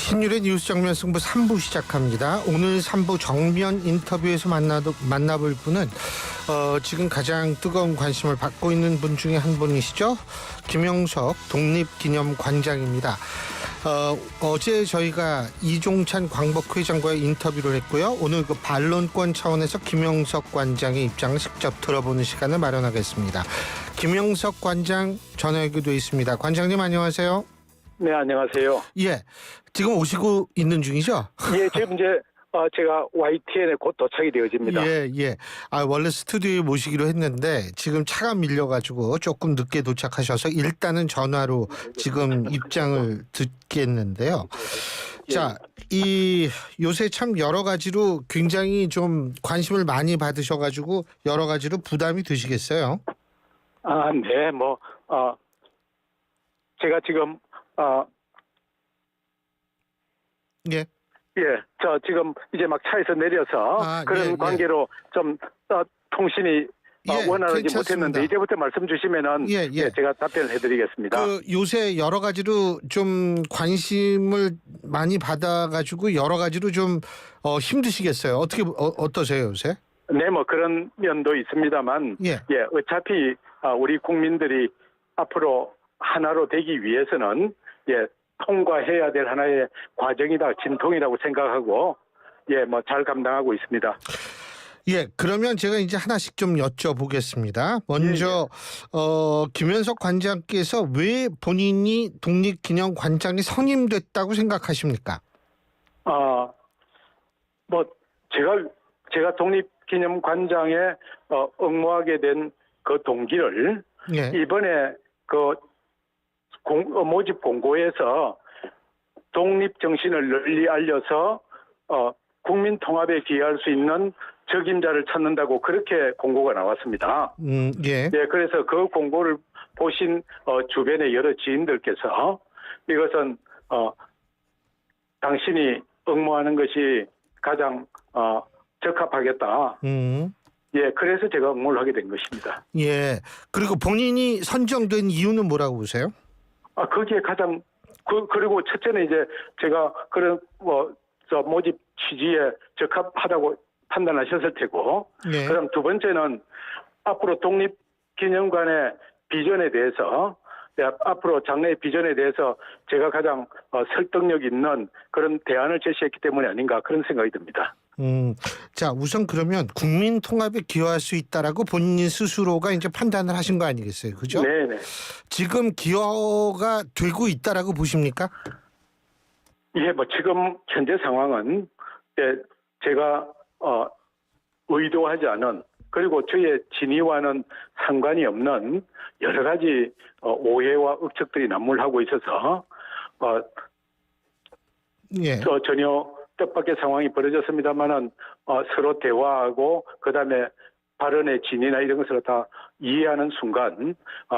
신율의 뉴스 정면 승부 3부 시작합니다. 오늘 3부 정면 인터뷰에서 만나볼 분은 지금 가장 뜨거운 관심을 받고 있는 분 중에 한 분이시죠. 김영석 독립기념관장입니다. 어제 저희가 이종찬 광복회장과의 인터뷰를 했고요. 오늘 그 반론권 차원에서 김영석 관장의 입장을 직접 들어보는 시간을 마련하겠습니다. 김영석 관장 전화 연결돼 있습니다. 관장님 안녕하세요. 네, 안녕하세요. 예, 지금 오시고 있는 중이죠? 예, 지금 이제 제가 YTN에 곧 도착이 되어집니다. 예. 원래 스튜디오에 모시기로 했는데 지금 차가 밀려가지고 조금 늦게 도착하셔서 일단은 전화로 지금 입장을 듣겠는데요. 자, 이 요새 참 여러 가지로 굉장히 좀 관심을 많이 받으셔가지고 여러 가지로 부담이 되시겠어요? 네, 제가 지금 예. 저 지금 이제 막 차에서 내려서 그런 관계로 좀 통신이 원활하지 괜찮습니다. 못했는데 이제부터 말씀 주시면은 제가 답변을 해드리겠습니다. 그 요새 여러 가지로 좀 관심을 많이 받아가지고 여러 가지로 좀 힘드시겠어요. 어떠세요 요새? 네, 그런 면도 있습니다만 어차피 우리 국민들이 앞으로 하나로 되기 위해서는 통과해야 될 하나의 과정이다, 진통이라고 생각하고 잘 감당하고 있습니다. 그러면 제가 이제 하나씩 좀 여쭤보겠습니다. 먼저 김현석 관장께서 왜 본인이 독립기념관장이 선임됐다고 생각하십니까? 제가 독립기념관장에 응모하게 된 그 동기를 이번에 그 모집 공고에서 독립 정신을 널리 알려서 국민 통합에 기여할 수 있는 적임자를 찾는다고 그렇게 공고가 나왔습니다. 그래서 그 공고를 보신 주변의 여러 지인들께서 이것은 당신이 응모하는 것이 가장 적합하겠다. 그래서 제가 응모를 하게 된 것입니다. 그리고 본인이 선정된 이유는 뭐라고 보세요? 거기에 가장 그리고 첫째는 이제 제가 그런 모집 취지에 적합하다고 판단하셨을 테고, 그럼 두 번째는 앞으로 독립기념관의 비전에 대해서 앞으로 장래의 비전에 대해서 제가 가장 설득력 있는 그런 대안을 제시했기 때문이 아닌가 그런 생각이 듭니다. 자, 우선 그러면 국민 통합에 기여할 수 있다라고 본인 스스로가 이제 판단을 하신 거 아니겠어요, 그죠? 네네. 지금 기여가 되고 있다라고 보십니까? 지금 현재 상황은 제가 의도하지 않은 그리고 저의 진위와는 상관이 없는 여러 가지 오해와 억측들이 난무하고 있어서 전혀 뜻밖의 상황이 벌어졌습니다만은 서로 대화하고 그다음에 발언의 진위나 이런 것을 다 이해하는 순간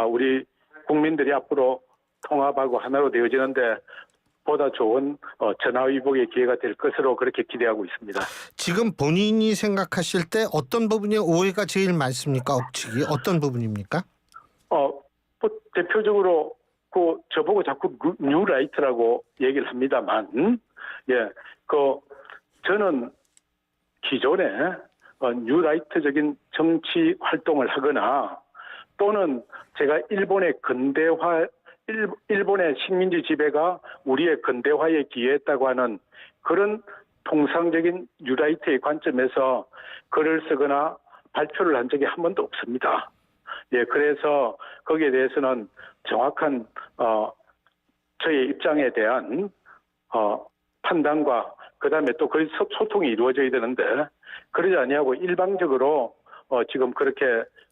우리 국민들이 앞으로 통합하고 하나로 되어지는데 보다 좋은 전화위복의 기회가 될 것으로 그렇게 기대하고 있습니다. 지금 본인이 생각하실 때 어떤 부분에 오해가 제일 많습니까? 억측이 어떤 부분입니까? 대표적으로 저보고 자꾸 뉴라이트라고 얘기를 합니다만 저는 기존에 뉴라이트적인 정치 활동을 하거나 또는 제가 일본의 식민지 지배가 우리의 근대화에 기여했다고 하는 그런 통상적인 뉴라이트의 관점에서 글을 쓰거나 발표를 한 적이 한 번도 없습니다. 그래서 거기에 대해서는 정확한 저의 입장에 대한 판단과 그다음에 또 거의 소통이 이루어져야 되는데 그러지 아니하고 일방적으로 지금 그렇게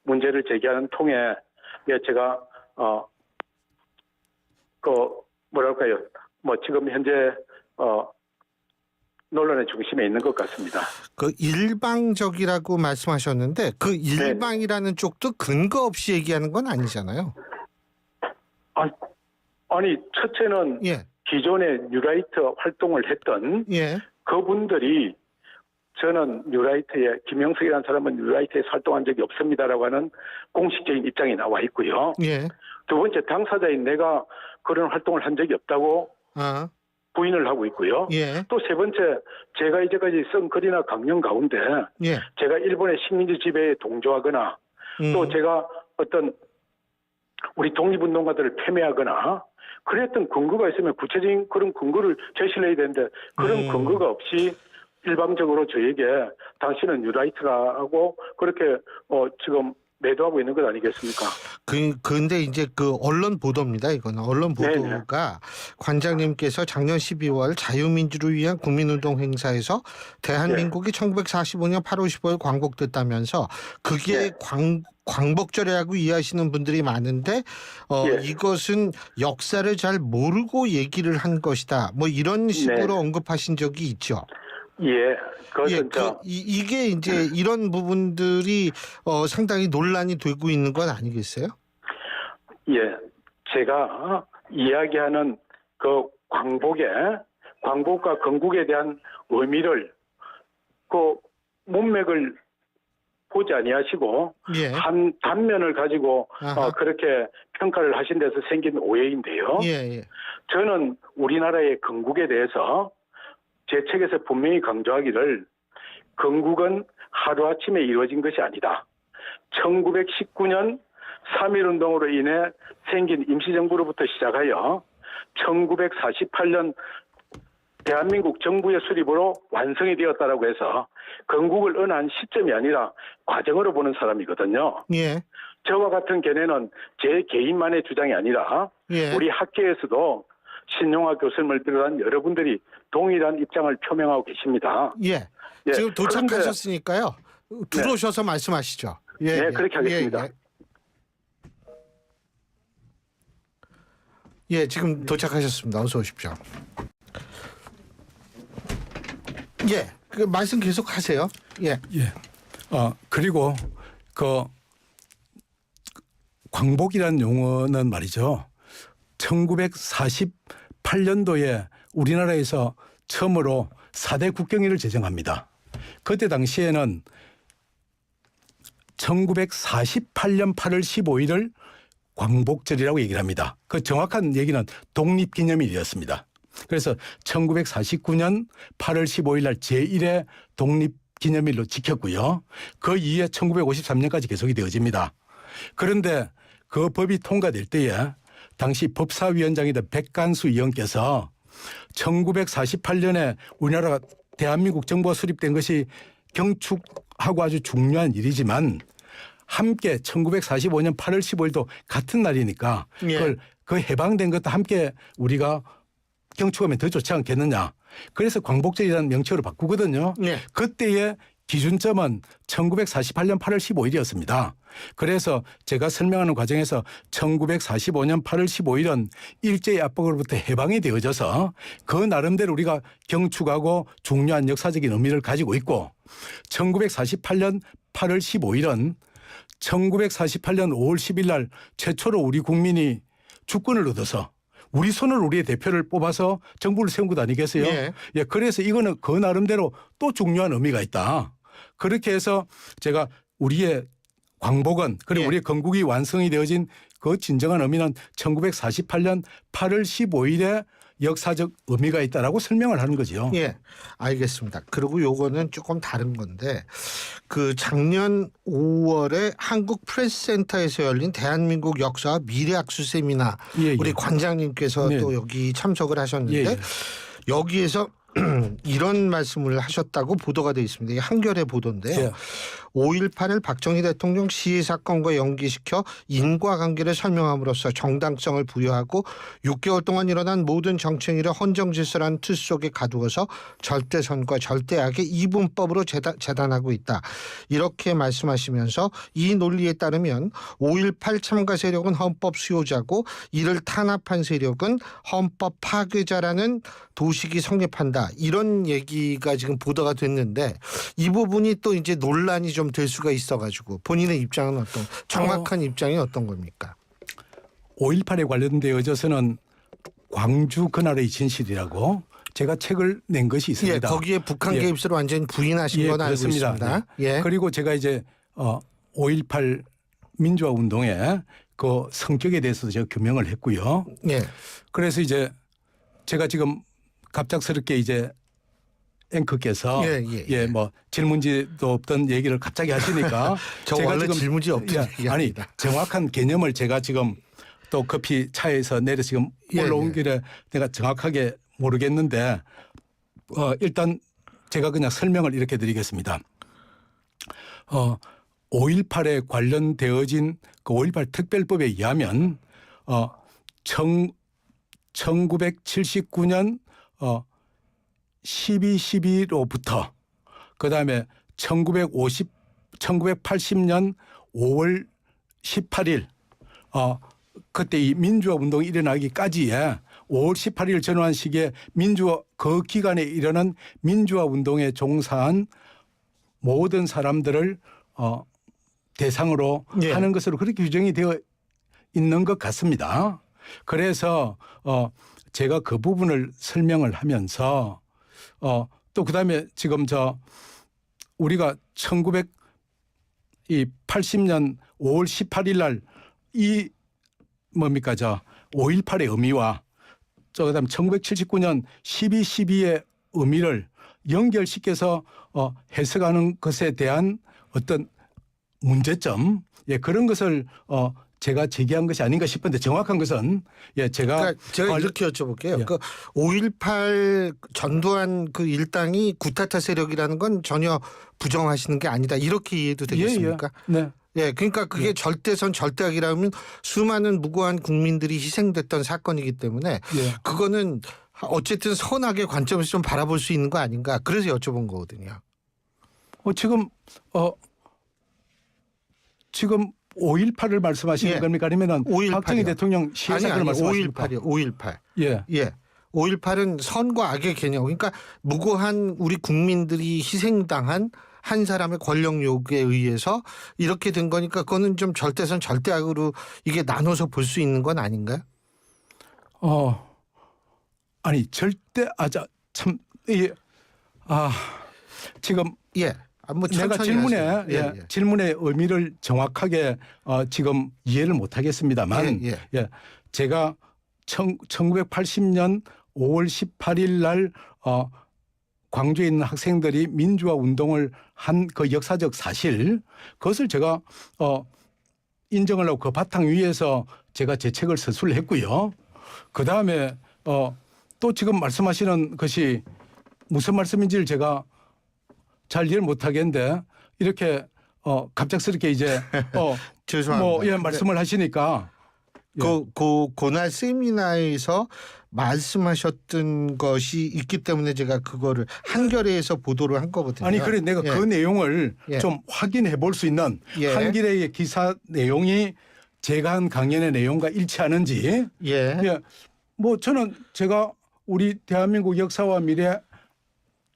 문제를 제기하는 통에 제가 지금 현재 논란의 중심에 있는 것 같습니다. 그 일방적이라고 말씀하셨는데 그 일방이라는 쪽도 근거 없이 얘기하는 건 아니잖아요. 아니 첫째는 기존에 뉴라이트 활동을 했던 그분들이 저는 뉴라이트에 김영석이라는 사람은 뉴라이트에 활동한 적이 없습니다라고 하는 공식적인 입장이 나와 있고요. 두 번째 당사자인 내가 그런 활동을 한 적이 없다고 부인을 하고 있고요. 예. 또 세 번째, 제가 이제까지 쓴 글이나 강연 가운데 예. 제가 일본의 식민지 지배에 동조하거나 또 제가 어떤 우리 독립운동가들을 패배하거나 그랬던 근거가 있으면 구체적인 그런 근거를 제시를 해야 되는데 그런 근거가 없이 일방적으로 저에게 당신은 뉴라이트라고 그렇게 지금 매도하고 있는 것 아니겠습니까? 근데 이제 그 언론 보도입니다. 이거는 언론 보도가 관장님께서 작년 12월 자유민주를 위한 국민운동 행사에서 대한민국이 1945년 8월 15일 광복됐다면서 그게 광복절이라고 이해하시는 분들이 많은데 이것은 역사를 잘 모르고 얘기를 한 것이다. 뭐 이런 식으로 언급하신 적이 있죠. 예, 그것은 이게 이제 이런 부분들이 상당히 논란이 되고 있는 건 아니겠어요? 예, 제가 이야기하는 그 광복과 건국에 대한 의미를 그 문맥을 보지 아니하시고 한 단면을 가지고 그렇게 평가를 하신 데서 생긴 오해인데요. 저는 우리나라의 건국에 대해서 제 책에서 분명히 강조하기를 건국은 하루아침에 이루어진 것이 아니다. 1919년 3.1운동으로 인해 생긴 임시정부로부터 시작하여 1948년 대한민국 정부의 수립으로 완성이 되었다라고 해서 건국을 언한 시점이 아니라 과정으로 보는 사람이거든요. 저와 같은 견해는 제 개인만의 주장이 아니라 우리 학계에서도 신용화 교수님을 비롯한 여러분들이 동일한 입장을 표명하고 계십니다. 지금 도착하셨으니까요. 들어오셔서 말씀하시죠. 네, 그렇게 하겠습니다. 지금 도착하셨습니다. 어서 오십시오. 그 말씀 계속 하세요. 그리고 그 광복이라는 용어는 말이죠. 1948년도에 우리나라에서 처음으로 4대 국경일을 제정합니다. 그때 당시에는 1948년 8월 15일을 광복절이라고 얘기를 합니다. 그 정확한 얘기는 독립기념일이었습니다. 그래서 1949년 8월 15일 날 제1회 독립기념일로 지켰고요. 그 이후에 1953년까지 계속이 되어집니다. 그런데 그 법이 통과될 때에 당시 법사위원장이던 백간수 의원께서 1948년에 우리나라가 대한민국 정부가 수립된 것이 경축하고 아주 중요한 일이지만 함께 1945년 8월 15일도 같은 날이니까 그걸 그 해방된 것도 함께 우리가 경축하면 더 좋지 않겠느냐. 그래서 광복절이라는 명칭으로 바꾸거든요. 그때의 기준점은 1948년 8월 15일이었습니다. 그래서 제가 설명하는 과정에서 1945년 8월 15일은 일제의 압박으로부터 해방이 되어져서 그 나름대로 우리가 경축하고 중요한 역사적인 의미를 가지고 있고 1948년 8월 15일은 1948년 5월 10일 날 최초로 우리 국민이 주권을 얻어서 우리 손을 우리의 대표를 뽑아서 정부를 세운 것 아니겠어요? 그래서 이거는 그 나름대로 또 중요한 의미가 있다. 그렇게 해서 제가 우리의 광복은 그리고 우리의 건국이 완성이 되어진 그 진정한 의미는 1948년 8월 15일에 역사적 의미가 있다라고 설명을 하는 거죠. 알겠습니다. 그리고 요거는 조금 다른 건데 그 작년 5월에 한국 프레스센터에서 열린 대한민국 역사와 미래학술 세미나 우리 관장님께서 또 여기 참석을 하셨는데 여기에서 이런 말씀을 하셨다고 보도가 되어 있습니다. 이게 한겨레 보도인데요. 5.18을 박정희 대통령 시해 사건과 연기시켜 인과관계를 설명함으로써 정당성을 부여하고 6개월 동안 일어난 모든 정치행위를 헌정질서라는 틀 속에 가두어서 절대선과 절대악의 이분법으로 재단하고 있다. 이렇게 말씀하시면서 이 논리에 따르면 5.18 참가 세력은 헌법 수호자고 이를 탄압한 세력은 헌법 파괴자라는 도식이 성립한다. 이런 얘기가 지금 보도가 됐는데 이 부분이 또 이제 논란이 좀 될 수가 있어가지고 본인의 입장은 정확한 입장이 어떤 겁니까? 5.18에 관련되어져서는 광주 그날의 진실이라고 제가 책을 낸 것이 있습니다. 거기에 북한 개입수를 완전히 부인하신 건 알고 있습니다. 그리고 제가 이제 5.18 민주화 운동의 그 성격에 대해서도 제가 규명을 했고요. 그래서 이제 제가 지금 갑작스럽게 이제 앵커께서 뭐 질문지도 없던 얘기를 갑자기 하시니까 제가 원래 질문지 없던 아니 정확한 개념을 제가 지금 또 커피 차에서 내려 지금 올라온 길에 내가 정확하게 모르겠는데 일단 제가 그냥 설명을 이렇게 드리겠습니다. 5.18에 관련되어진 그 5.18 특별법에 의하면 1979년 12.12로부터 그다음에 1980년 5월 18일 그때 이 민주화 운동이 일어나기까지에 5월 18일 전후한 시기에 민주화 그 기간에 일어난 민주화 운동에 종사한 모든 사람들을 대상으로 하는 것으로 그렇게 규정이 되어 있는 것 같습니다. 그래서 제가 그 부분을 설명을 하면서 또 그다음에 지금 우리가 1980년 5월 18일 날 이 뭡니까 5.18의 의미와 그다음 1979년 12.12의 의미를 연결시켜서 해석하는 것에 대한 어떤 문제점 그런 것을 제가 제기한 것이 아닌가 싶은데 정확한 것은 제가 이렇게 여쭤볼게요. 그 5.18 전두환 그 일당이 구타타 세력이라는 건 전혀 부정하시는 게 아니다 이렇게 이해도 되겠습니까? 네. 그러니까 그게 절대선 절대악이라면 수많은 무고한 국민들이 희생됐던 사건이기 때문에 그거는 어쨌든 선악의 관점에서 좀 바라볼 수 있는 거 아닌가 그래서 여쭤본 거거든요. 지금 5.18을 말씀하시는 겁니까? 아니면 박정희 대통령 시해사건을 말씀하십니까? 5.18. 5.18은 선과 악의 개념. 그러니까 무고한 우리 국민들이 희생당한 한 사람의 권력 요구에 의해서 이렇게 된 거니까 그거는 좀 절대선 절대악으로 이게 나눠서 볼 수 있는 건 아닌가요? 아니 절대 지금 내가 질문의 의미를 정확하게 지금 이해를 못 하겠습니다만 제가 1980년 5월 18일 날 광주에 있는 학생들이 민주화 운동을 한 그 역사적 사실 그것을 제가 인정을 하고 그 바탕 위에서 제가 제 책을 서술을 했고요. 그다음에 또 지금 말씀하시는 것이 무슨 말씀인지를 제가 잘 이해를 못 하겠는데 이렇게 갑작스럽게 이제 죄송합니다. 말씀을 하시니까 고날 세미나에서 말씀하셨던 것이 있기 때문에 제가 그거를 한겨레에서 보도를 한 거거든요. 아니 그래 내가 그 내용을 좀 확인해 볼 수 있는 한겨레의 기사 내용이 제가 한 강연의 내용과 일치하는지 저는 제가 우리 대한민국 역사와 미래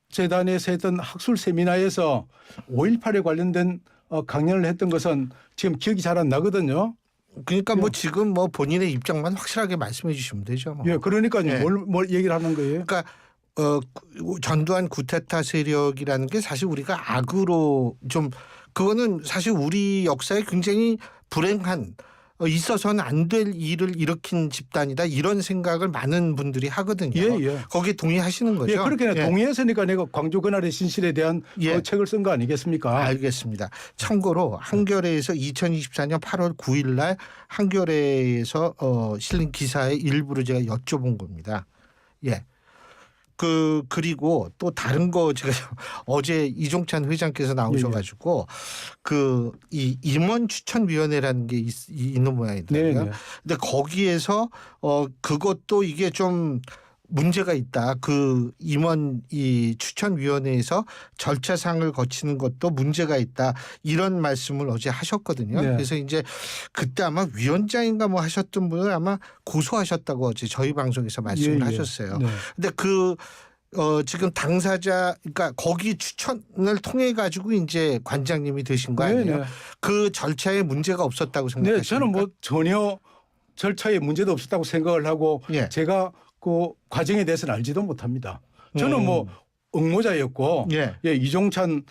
재단에서 했던 학술 세미나에서 5.18에 관련된 강연을 했던 것은 지금 기억이 잘 안 나거든요. 그러니까 지금 본인의 입장만 확실하게 말씀해 주시면 되죠. 그러니까요. 뭘 얘기를 하는 거예요? 그러니까 전두환 구테타 세력이라는 게 사실 우리가 악으로 좀 그거는 사실 우리 역사에 굉장히 불행한 있어서는 안 될 일을 일으킨 집단이다 이런 생각을 많은 분들이 하거든요. 거기에 동의하시는 거죠? 그렇게 동의했으니까 내가 광주 그날의 진실에 대한 책을 쓴 거 아니겠습니까? 알겠습니다. 참고로 한겨레에서 2024년 8월 9일 날 한겨레에서 실린 기사의 일부를 제가 여쭤본 겁니다. 그리고 또 다른 거 제가 어제 이종찬 회장께서 나오셔가지고 이 임원 추천위원회라는 게 있는 모양이더라고요. 근데 거기에서 그것도 이게 좀 문제가 있다. 그 임원 이 추천위원회에서 절차상을 거치는 것도 문제가 있다. 이런 말씀을 어제 하셨거든요. 그래서 이제 그때 아마 위원장인가 하셨던 분을 아마 고소하셨다고 어제 저희 방송에서 말씀을 하셨어요. 근데 지금 당사자 그러니까 거기 추천을 통해 가지고 이제 관장님이 되신 거 아니에요? 그 절차에 문제가 없었다고 생각하십니까? 저는 전혀 절차에 문제도 없었다고 생각을 하고 제가 그 과정에 대해서는 알지도 못합니다. 저는 응모자였고 이종찬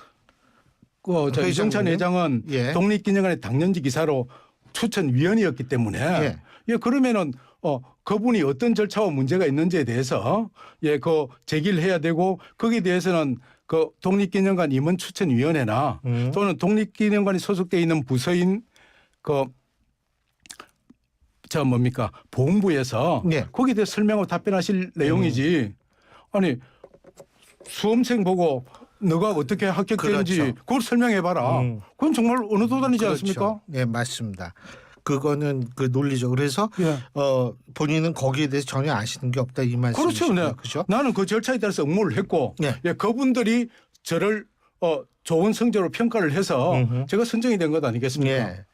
이종찬 회장은 독립기념관의 당연지 기사로 추천위원이었기 때문에 그러면은 그분이 어떤 절차와 문제가 있는지에 대해서 그 제기를 해야 되고 거기에 대해서는 그 독립기념관 임원 추천위원회나 또는 독립기념관이 소속돼 있는 부서인 보훈부에서 네. 거기에 대해서 설명하고 답변하실 내용이지. 아니 수험생 보고 너가 어떻게 합격되는지 그렇죠. 그걸 설명해봐라. 그건 정말 어느 도단이지 그렇죠. 않습니까? 네, 맞습니다. 그거는 그 논리죠. 그래서 예. 본인은 거기에 대해서 전혀 아시는 게 없다 이 말씀이시죠. 그렇죠. 네. 그렇죠? 나는 그 절차에 따라서 응모를 했고 네. 그분들이 저를 좋은 성적으로 평가를 해서 제가 선정이 된 것 아니겠습니까? 예.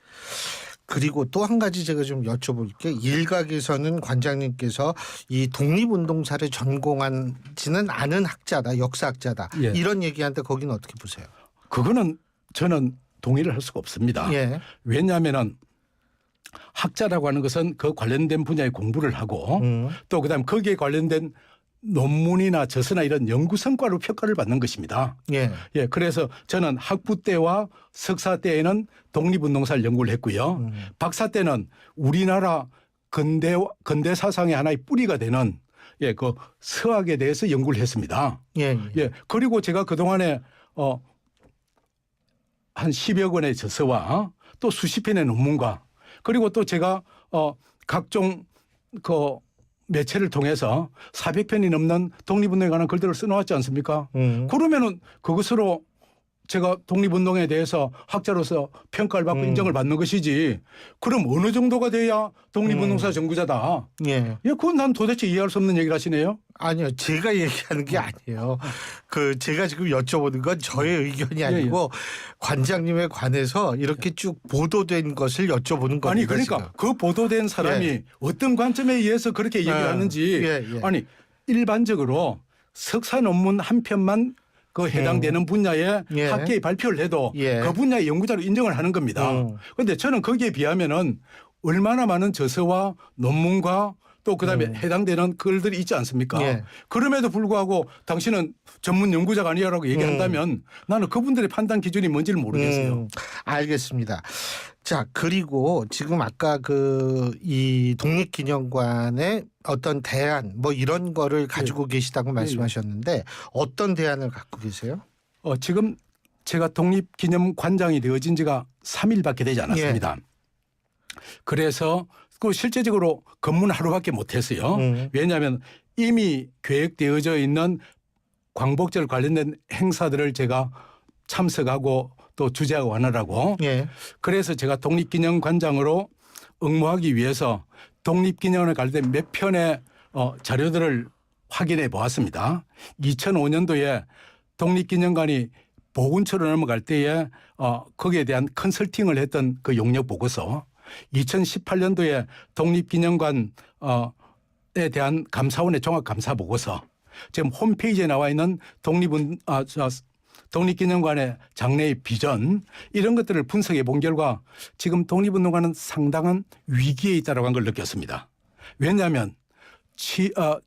그리고 또 한 가지 제가 좀 여쭤볼 게 일각에서는 관장님께서 이 독립운동사를 전공하지는 않은 학자다, 역사학자다 예. 이런 얘기한테 거기는 어떻게 보세요? 그거는 저는 동의를 할 수가 없습니다. 예. 왜냐하면은 학자라고 하는 것은 그 관련된 분야의 공부를 하고 또 그다음 거기에 관련된 논문이나 저서나 이런 연구 성과로 평가를 받는 것입니다. 예. 예, 그래서 저는 학부 때와 석사 때에는 독립운동사를 연구를 했고요. 박사 때는 우리나라 근대 사상의 하나의 뿌리가 되는 그 서학에 대해서 연구를 했습니다. 예. 예, 그리고 제가 그 동안에 한 10여 권의 저서와 또 수십 편의 논문과 그리고 또 제가 각종 매체를 통해서 400편이 넘는 독립운동에 관한 글들을 써놓았지 않습니까? 그러면은 그것으로 제가 독립운동에 대해서 학자로서 평가를 받고 인정을 받는 것이지. 그럼 어느 정도가 돼야 독립운동사 전구자다. 예. 그건 난 도대체 이해할 수 없는 얘기를 하시네요. 아니요, 제가 얘기하는 게 아니에요. 제가 지금 여쭤보는 건 저의 의견이 아니고 관장님에 관해서 이렇게 쭉 보도된 것을 여쭤보는 겁니다. 아니 그러니까 지금. 그 보도된 사람이 어떤 관점에 의해서 그렇게 얘기를 하는지 아니 일반적으로 석사 논문 한 편만 그 해당되는 분야에 학회에 발표를 해도 그 분야의 연구자로 인정을 하는 겁니다. 그런데 저는 거기에 비하면은 얼마나 많은 저서와 논문과 또 그다음에 해당되는 글들이 있지 않습니까? 그럼에도 불구하고 당신은 전문 연구자가 아니라고 얘기한다면 나는 그분들의 판단 기준이 뭔지를 모르겠어요. 알겠습니다. 자, 그리고 지금 아까 이 독립기념관의 어떤 대안 뭐 이런 거를 가지고 계시다고 말씀하셨는데 어떤 대안을 갖고 계세요? 지금 제가 독립기념관장이 되어진 지가 3일밖에 되지 않았습니다. 그래서 실제적으로 근무는 하루밖에 못했어요. 왜냐하면 이미 계획되어져 있는 광복절 관련된 행사들을 제가 참석하고 또 주재하고 하느라고. 그래서 제가 독립기념관장으로 응모하기 위해서 독립기념관에 관련된 몇 편의 자료들을 확인해 보았습니다. 2005년도에 독립기념관이 보훈처로 넘어갈 때에 거기에 대한 컨설팅을 했던 그 용역 보고서, 2018년도에 독립기념관에 대한 감사원의 종합감사 보고서, 지금 홈페이지에 나와 있는 독립기념관의 장래의 비전, 이런 것들을 분석해 본 결과 지금 독립운동가는 상당한 위기에 있다고 한 걸 느꼈습니다. 왜냐하면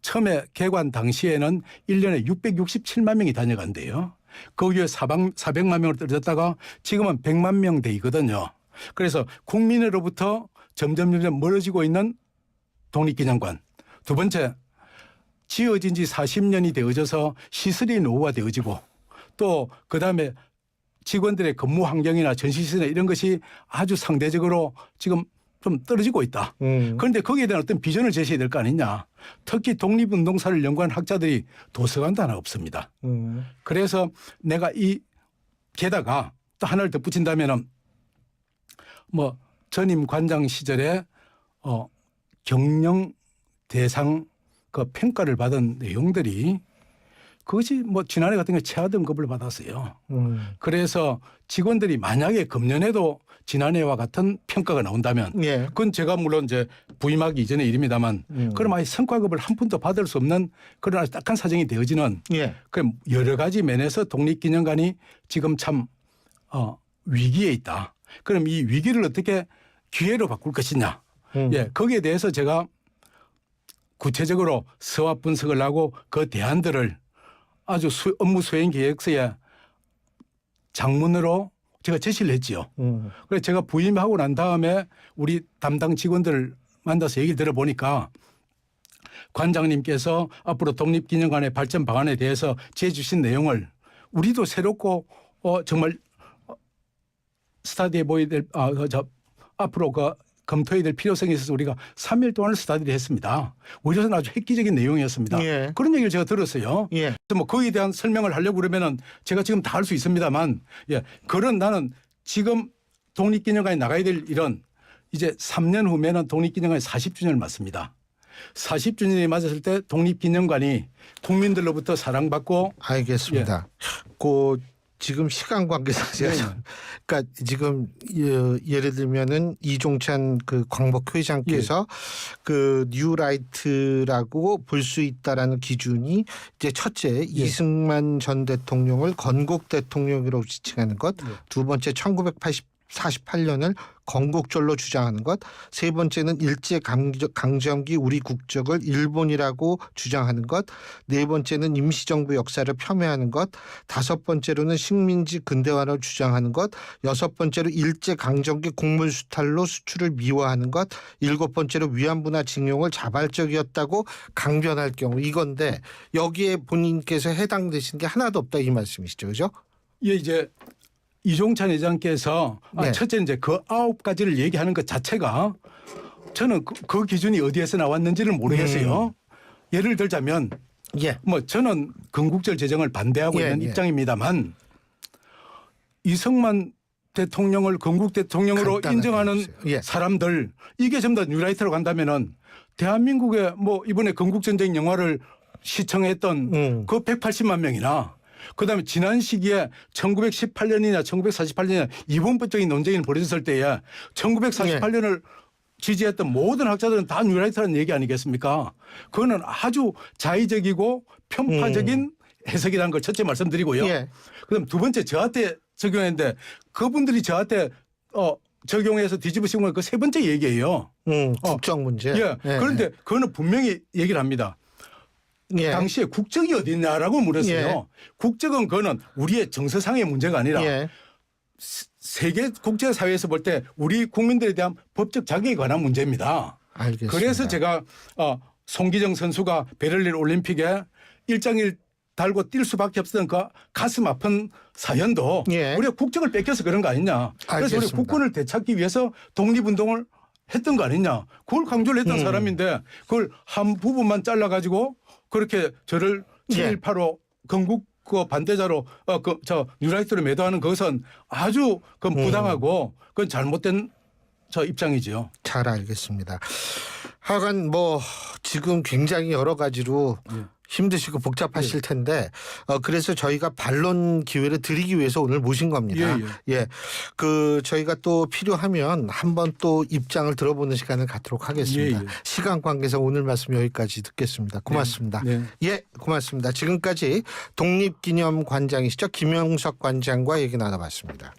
처음에 개관 당시에는 1년에 667만 명이 다녀간대요. 거기에 400만 명을 떨어졌다가 지금은 100만 명 되거든요. 그래서 국민으로부터 점점 멀어지고 있는 독립기념관. 두 번째, 지어진 지 40년이 되어져서 시설이 노후화되어지고 또 그다음에 직원들의 근무 환경이나 전시시설이나 이런 것이 아주 상대적으로 지금 좀 떨어지고 있다. 그런데 거기에 대한 어떤 비전을 제시해야 될 거 아니냐. 특히 독립운동사를 연구한 학자들이 도서관도 하나 없습니다. 그래서 내가 게다가 또 하나를 덧붙인다면은 전임 관장 시절에 경영 대상 그 평가를 받은 내용들이 그것이 지난해 같은 경우에 최하 등급을 받았어요. 그래서 직원들이 만약에 금년에도 지난해와 같은 평가가 나온다면 그건 제가 물론 이제 부임하기 이전의 일입니다만 그럼 아예 성과급을 한 푼도 받을 수 없는 그런 아주 딱한 사정이 되어지는 그 여러 가지 면에서 독립기념관이 지금 참 위기에 있다. 그럼 이 위기를 어떻게 기회로 바꿀 것이냐. 거기에 대해서 제가 구체적으로 서화 분석을 하고 그 대안들을 아주 업무 수행 계획서에 장문으로 제가 제시를 했지요. 그래서 제가 부임하고 난 다음에 우리 담당 직원들만 만나서 얘기를 들어보니까 관장님께서 앞으로 독립기념관의 발전 방안에 대해서 제주신 내용을 우리도 새롭고 정말 스타디해 보여야 될 앞으로 검토해야 될 필요성이 있어서 우리가 3일 동안을 스타디를 했습니다. 우리로서는 아주 획기적인 내용이었습니다. 예. 그런 얘기를 제가 들었어요. 예. 그래서 뭐 거기에 대한 설명을 하려고 그러면은 제가 지금 다 할 수 있습니다만, 예, 그런 나는 지금 독립기념관에 나가야 될 일은 이제 3년 후면은 독립기념관이 40주년을 맞습니다. 40주년이 맞았을 때 독립기념관이 국민들로부터 사랑받고. 알겠습니다. 그 지금 시간 관계상 제가 그러니까 지금 예를 들면은 이종찬 그 광복 회장께서 그 뉴라이트라고 볼 수 있다라는 기준이 이제 첫째 이승만 전 대통령을 건국 대통령으로 지칭하는 것, 두 번째 1948년을 건국절로 주장하는 것, 세 번째는 일제 강점기 우리 국적을 일본이라고 주장하는 것, 네 번째는 임시정부 역사를 폄훼하는 것, 다섯 번째로는 식민지 근대화를 주장하는 것, 여섯 번째로 일제 강점기 곡물 수탈로 수출을 미화하는 것, 일곱 번째로 위안부나 징용을 자발적이었다고 강변할 경우, 이건데 여기에 본인께서 해당되신 게 하나도 없다 이 말씀이시죠, 그죠? 예, 이제 이종찬 회장께서 첫째 이제 그 9가지를 얘기하는 것 자체가 저는 그 기준이 어디에서 나왔는지를 모르겠어요. 예를 들자면 뭐 저는 건국절 제정을 반대하고 있는 입장입니다만 이승만 대통령을 건국 대통령으로 인정하는 사람들, 이게 전부 다 뉴라이트로 간다면은 대한민국의 뭐 이번에 건국전쟁 영화를 시청했던 그 180만 명이나 그다음에 지난 시기에 1918년이냐 1948년이냐 이분법적인 논쟁이 벌어졌을 때에 1948년을 지지했던 모든 학자들은 다 뉴라이트라는 얘기 아니겠습니까? 그거는 아주 자의적이고 편파적인 해석이라는 걸 첫째 말씀드리고요. 그다음 두 번째 저한테 적용했는데 그분들이 저한테 적용해서 뒤집으신 건 그 세 번째 얘기예요. 국적 문제. 그런데 그거는 분명히 얘기를 합니다. 당시에 국적이 어디 있냐라고 물었어요. 국적은 그거는 우리의 정서상의 문제가 아니라 세계 국제사회에서 볼 때 우리 국민들에 대한 법적 자격에 관한 문제입니다. 알겠습니다. 그래서 제가 송기정 선수가 베를린 올림픽에 일장일 달고 뛸 수밖에 없었던 그 가슴 아픈 사연도 우리가 국적을 뺏겨서 그런 거 아니냐. 그래서 우리 국군을 되찾기 위해서 독립운동을 했던 거 아니냐. 그걸 강조를 했던 사람인데 그걸 한 부분만 잘라가지고 그렇게 저를 7.18로 건국 반대자로 뉴라이트로 매도하는 것은 아주 부당하고 그건 잘못된 저 입장이지요. 잘 알겠습니다. 하여간 뭐 지금 굉장히 여러 가지로 힘드시고 복잡하실 텐데 그래서 저희가 반론 기회를 드리기 위해서 오늘 모신 겁니다. 그 저희가 또 필요하면 한번 또 입장을 들어보는 시간을 갖도록 하겠습니다. 시간 관계상 오늘 말씀 여기까지 듣겠습니다. 고맙습니다. 고맙습니다. 지금까지 독립기념관장이시죠, 김영석 관장과 얘기 나눠봤습니다.